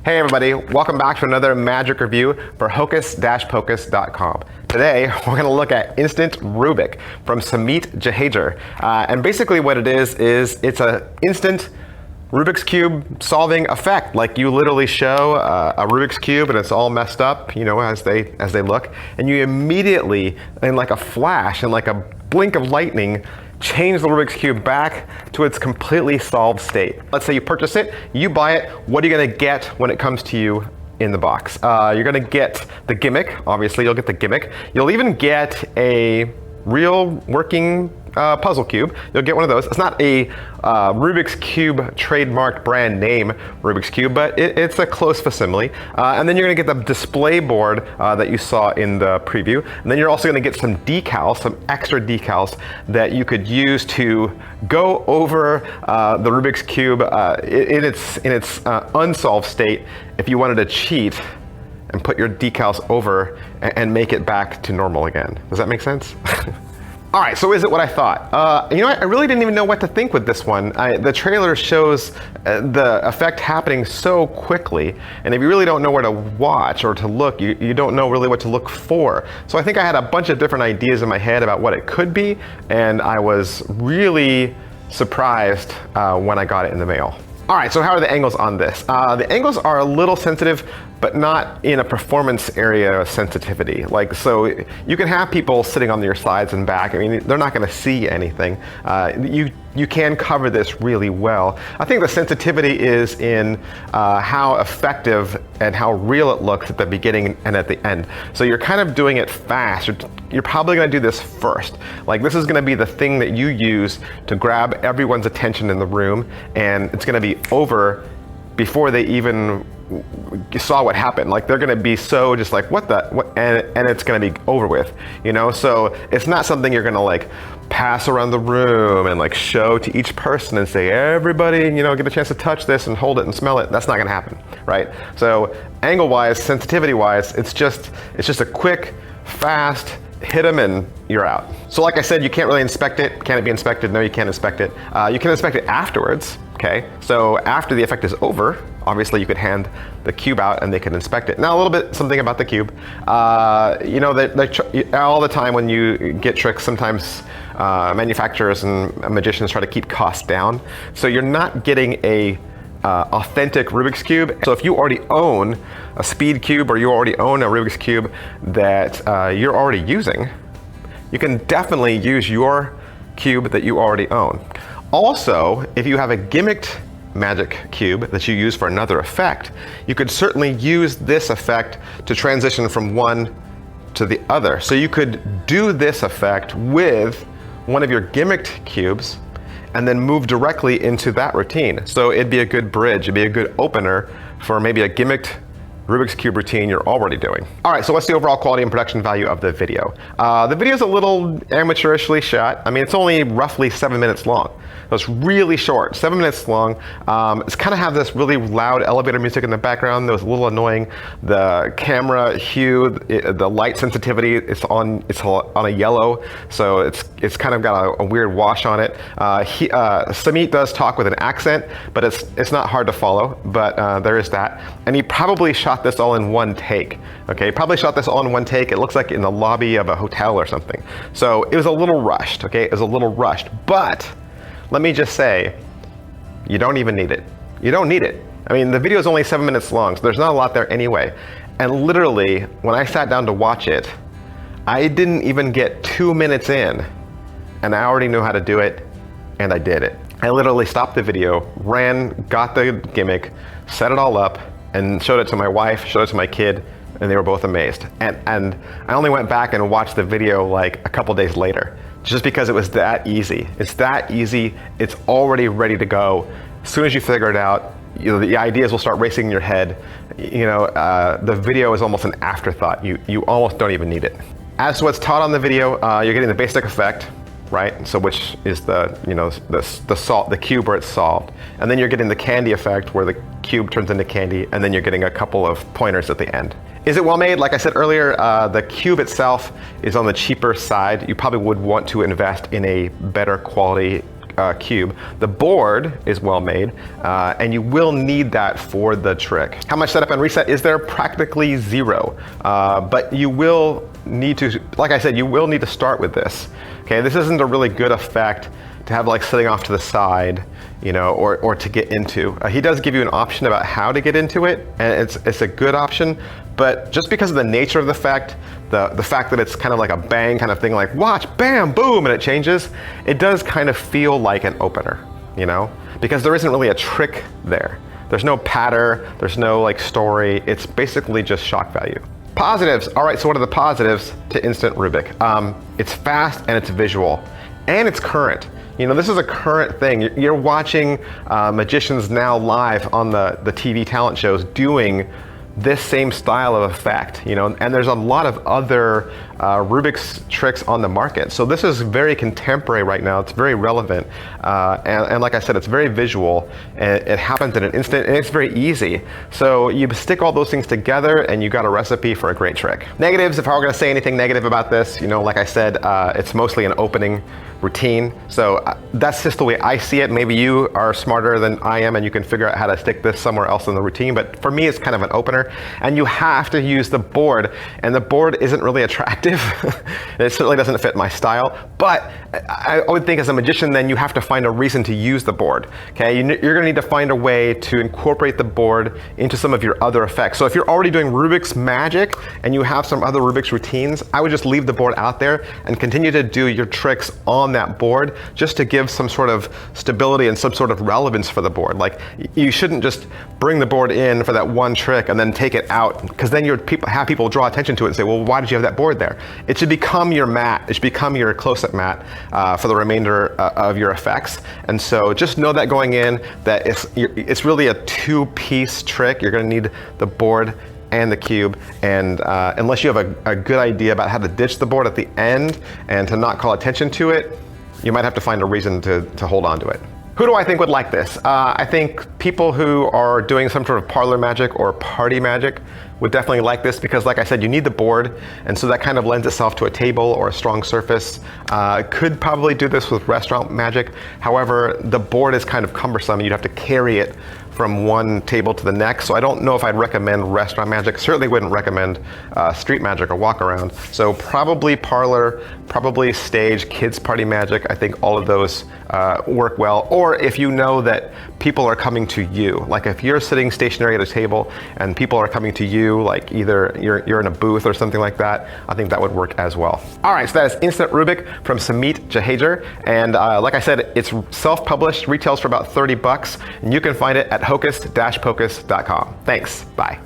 Hey everybody, welcome back to another magic review for hocus-pocus.com. Today, we're going to look at Instant Rubik from Sumit Chhajer. And basically what it is it's an instant Rubik's Cube solving effect. Like you literally show a Rubik's Cube and it's all messed up, you know, as they look. And you immediately, in like a flash, in like a blink of lightning, change the Rubik's Cube back to its completely solved state. Let's say you purchase it, you buy it, what are you gonna get when it comes to you in the box? You're gonna get the gimmick, obviously you'll get the gimmick. You'll even get a real working puzzle cube. You'll get one of those. It's not a Rubik's Cube trademarked brand name Rubik's Cube, but it's a close facsimile. And then you're gonna get the display board that you saw in the preview. And then you're also gonna get some decals, some extra decals that you could use to go over the Rubik's Cube in its unsolved state if you wanted to cheat and put your decals over and make it back to normal again. Does that make sense? All right, so is it what I thought? You know what, I really didn't even know what to think with this one. The trailer shows the effect happening so quickly, and if you really don't know where to watch or to look, you don't know really what to look for. So I think I had a bunch of different ideas in my head about what it could be, and I was really surprised when I got it in the mail. All right, so how are the angles on this? The angles are a little sensitive, but not in a performance area sensitivity. Like, so you can have people sitting on your sides and back. I mean, they're not gonna see anything. You can cover this really well. I think the sensitivity is in how effective and how real it looks at the beginning and at the end. So you're kind of doing it fast. You're probably gonna do this first. Like, this is gonna be the thing that you use to grab everyone's attention in the room, and it's gonna be over before they even saw what happened. Like, they're gonna be so just like, what, and it's gonna be over with, you know? So it's not something you're gonna like pass around the room and like show to each person and say, everybody, you know, get a chance to touch this and hold it and smell it. That's not gonna happen, right? So angle-wise, sensitivity-wise, it's just a quick, fast, hit them and you're out. So like I said, you can't really inspect it. Can it be inspected? No, you can't inspect it. You can inspect it afterwards, okay? So after the effect is over, obviously you could hand the cube out and they can inspect it. Now a little bit something about the cube. You know, all the time when you get tricks, sometimes manufacturers and magicians try to keep costs down. So you're not getting a authentic Rubik's Cube. So if you already own a speed cube or you already own a Rubik's Cube that you're already using, you can definitely use your cube that you already own. Also, if you have a gimmicked magic cube that you use for another effect, you could certainly use this effect to transition from one to the other. So you could do this effect with one of your gimmicked cubes and then move directly into that routine. So it'd be a good bridge, it'd be a good opener for maybe a gimmicked Rubik's Cube routine you're already doing. All right, so what's the overall quality and production value of the video? The video's a little amateurishly shot. I mean, it's only roughly 7 minutes long. So it's really short, 7 minutes long. It's kind of have this really loud elevator music in the background that was a little annoying. The camera hue, the light sensitivity, it's on a yellow, so it's kind of got a weird wash on it. Sumit does talk with an accent, but it's not hard to follow, but there is that. And he probably shot this all in one take. Okay, probably shot this all in one take. It looks like in the lobby of a hotel or something. So it was a little rushed, okay? It was a little rushed, but let me just say, you don't even need it. You don't need it. I mean, the video is only 7 minutes long, so there's not a lot there anyway. And literally, when I sat down to watch it, I didn't even get 2 minutes in, and I already knew how to do it, and I did it. I literally stopped the video, ran, got the gimmick, set it all up, and showed it to my wife, showed it to my kid, and they were both amazed. And I only went back and watched the video like a couple days later, just because it was that easy. It's that easy, it's already ready to go. As soon as you figure it out, you know, the ideas will start racing in your head. You know, the video is almost an afterthought. You almost don't even need it. As to what's taught on the video, you're getting the basic effect, right? So which is the, you know, the cube where it's solved. And then you're getting the candy effect where the cube turns into candy, and then you're getting a couple of pointers at the end. Is it well made? Like I said earlier, the cube itself is on the cheaper side. You probably would want to invest in a better quality cube. The board is well made, and you will need that for the trick. How much setup and reset is there? Practically zero, but you will need to, like I said, you will need to start with this. Okay, this isn't a really good effect to have like sitting off to the side, you know, or to get into. He does give you an option about how to get into it, and it's a good option, but just because of the nature of the effect, the fact that it's kind of like a bang kind of thing, like watch, bam, boom, and it changes, it does kind of feel like an opener, you know, because there isn't really a trick there. There's no patter, there's no like story, it's basically just shock value. Positives, all right, so what are the positives to Instant Rubik? It's fast and it's visual, and it's current. You know, this is a current thing. You're watching magicians now live on the TV talent shows doing this same style of effect, you know, and there's a lot of other Rubik's tricks on the market. So this is very contemporary right now. It's very relevant. And like I said, it's very visual, and it happens in an instant, and it's very easy. So you stick all those things together and you got a recipe for a great trick. Negatives, if I were gonna say anything negative about this, you know, like I said, it's mostly an opening routine. So that's just the way I see it. Maybe you are smarter than I am and you can figure out how to stick this somewhere else in the routine, but for me it's kind of an opener, and you have to use the board, and the board isn't really attractive. It certainly doesn't fit my style, but I would think as a magician then you have to find a reason to use the board. Okay, you're gonna need to find a way to incorporate the board into some of your other effects. So if you're already doing Rubik's magic and you have some other Rubik's routines, I would just leave the board out there and continue to do your tricks on that board, just to give some sort of stability and some sort of relevance for the board. Like, you shouldn't just bring the board in for that one trick and then take it out, because then have people draw attention to it and say, well, why did you have that board there? It should become your mat. It should become your close-up mat for the remainder of your effects. And so just know that going in, that it's really a two-piece trick. You're going to need the board and the cube, and unless you have a good idea about how to ditch the board at the end and to not call attention to it, you might have to find a reason to hold on to it. Who do I think would like this? I think people who are doing some sort of parlor magic or party magic would definitely like this, because like I said, you need the board, and so that kind of lends itself to a table or a strong surface. Could probably do this with restaurant magic. However, the board is kind of cumbersome. You'd have to carry it from one table to the next. So I don't know if I'd recommend restaurant magic. Certainly wouldn't recommend street magic or walk around. So probably parlor, probably stage, kids party magic. I think all of those work well. Or if you know that people are coming to you, like if you're sitting stationary at a table and people are coming to you, like either you're in a booth or something like that, I think that would work as well. All right, so that is Instant Rubik from Sumit Chhajer. And like I said, it's self-published, retails for about $30, and you can find it at hocus-pocus.com. Thanks, bye.